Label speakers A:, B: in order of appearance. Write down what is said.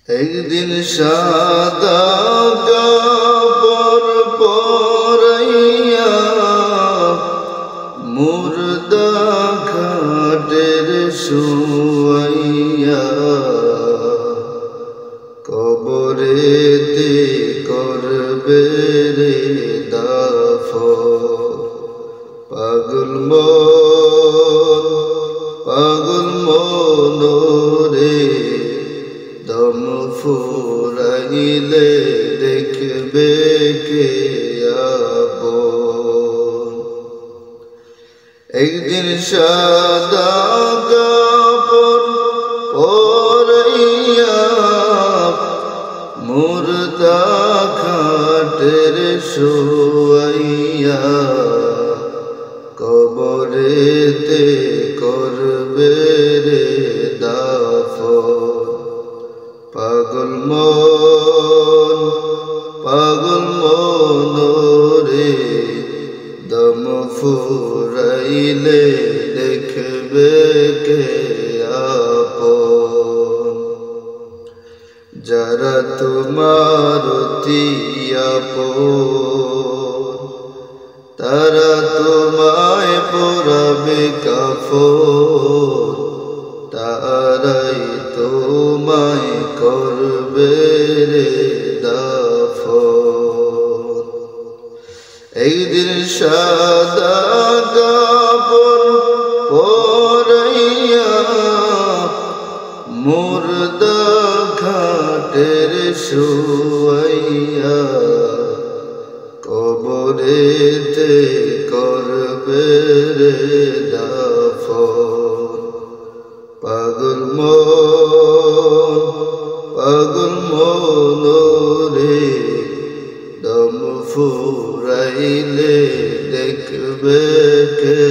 A: একদিন সাদা কাপড় পরাইয়া মুর্দা খাটের শুয়াইয়া কবরেতে করবে রে দাফন। পাগল মন রে দম ফুরাইলে দেখবে কে আপন। একদিন সাদা কাপড় পরাইয়া মুর্দা খাটের শুয়াইয়া কবরেতে করবে রে দাফন। পাগল মন রে দম ফুরাইলে দেখবে কে আপন। যারা তোমার অতি আপন তারা তোমায় পরাবে কাফন, তারাই তোমায় করবে রে দাফন। একদিন সাদা কাপড় পরাইয়া মুর্দা খাটের শুয়াইয়া কবরেতে করবে রে দাফন। পাগল মন রে দম ফুরাইলে দেখবে কে